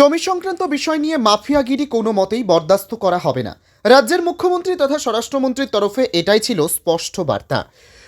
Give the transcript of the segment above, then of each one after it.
জমি সংক্রান্ত বিষয় নিয়ে মাফিয়াগিরি কোনো মতেই বরদাস্ত করা হবে না। রাজ্যের মুখ্যমন্ত্রী তথা স্বরাষ্ট্রমন্ত্রীর তরফে এটাই ছিল স্পষ্ট বার্তা।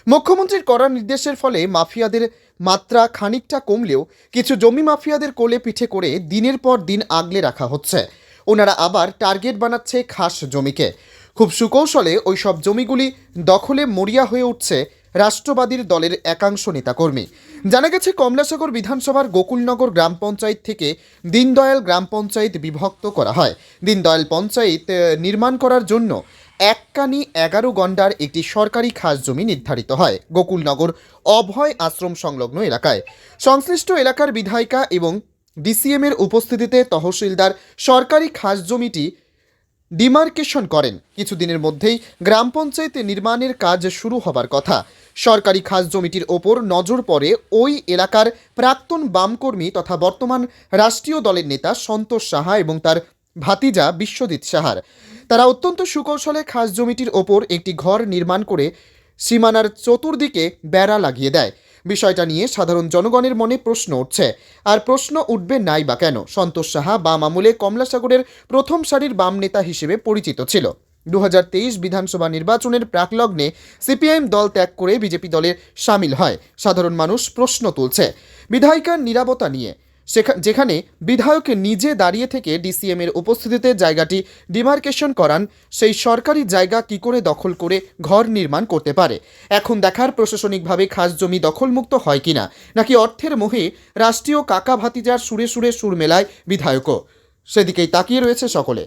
মুখ্যমন্ত্রীর কড়া নির্দেশের ফলে মাফিয়াদের মাত্রা খানিকটা কমলেও কিছু জমি মাফিয়াদের কোলে পিঠে করে দিনের পর দিন আগলে রাখা হচ্ছে। ওনারা আবার টার্গেট বানাচ্ছে খাস জমিকে। খুব সুকৌশলে ওই সব জমিগুলি দখলে মরিয়া হয়ে উঠছে রাষ্ট্রবাদীর দলের একাংশ নেতাকর্মী। জানা গেছে কমলাসাগর বিধানসভার গোকুলনগর গ্রাম পঞ্চায়েত থেকে দীনদয়াল গ্রাম পঞ্চায়েত বিভক্ত করা হয়। দীনদয়াল পঞ্চায়েত নির্মাণ করার জন্য এককানি 11 গন্ডার একটি সরকারি খাস জমি নির্ধারিত হয় গোকুলনগর অভয় আশ্রম সংলগ্ন এলাকায়। সংশ্লিষ্ট এলাকার বিধায়িকা এবং ডিসিএমের উপস্থিতিতে তহসিলদার সরকারি খাস জমিটি ডিমার্কেশন করেন। কিছুদিনের মধ্যেই গ্রাম পঞ্চায়েত নির্মাণের কাজ শুরু হবার কথা। সরকারি খাস জমিটির ওপর নজর পড়ে ওই এলাকার প্রাক্তন বামকর্মী তথা বর্তমান রাষ্ট্রীয় দলের নেতা সন্তোষ সাহা এবং তার ভাতিজা বিশ্বজিৎ সাহার। তারা অত্যন্ত সুকৌশলে খাস জমিটির ওপর একটি ঘর নির্মাণ করে সীমানার চতুর্দিকে বেড়া লাগিয়ে দেয়। বিষয়টা নিয়ে সাধারণ জনগণের মনে প্রশ্ন উঠছে, আর প্রশ্ন উঠবে নাই বা কেন। সন্তোষ সাহা বাম আমলে কমলাসাগরের প্রথম সারির বাম নেতা হিসেবে পরিচিত ছিল। 2023 বিধানসভা নির্বাচনের প্রাকলগ্নে সিপিআইএম দল ত্যাগ করে বিজেপি দলে সামিল হয়। সাধারণ মানুষ প্রশ্ন তুলছে বিধায়িকার নীরবতা নিয়ে। যেখানে বিধায়ক নিজে দাঁড়িয়ে থেকে ডিসিএম এর উপস্থিতিতে জায়গাটি ডিমার্কেশন করান, সেই সরকারি জায়গা কি করে দখল করে ঘর নির্মাণ করতে পারে। এখন দেখার প্রশাসনিকভাবে খাস জমি দখলমুক্ত হয় কিনা, নাকি অর্থের মোহে রাষ্ট্রীয় কাকা ভাতিজার সুরে সুরে সুর মেলায় বিধায়কও, সেদিকেই তাকিয়ে রয়েছে সকলে।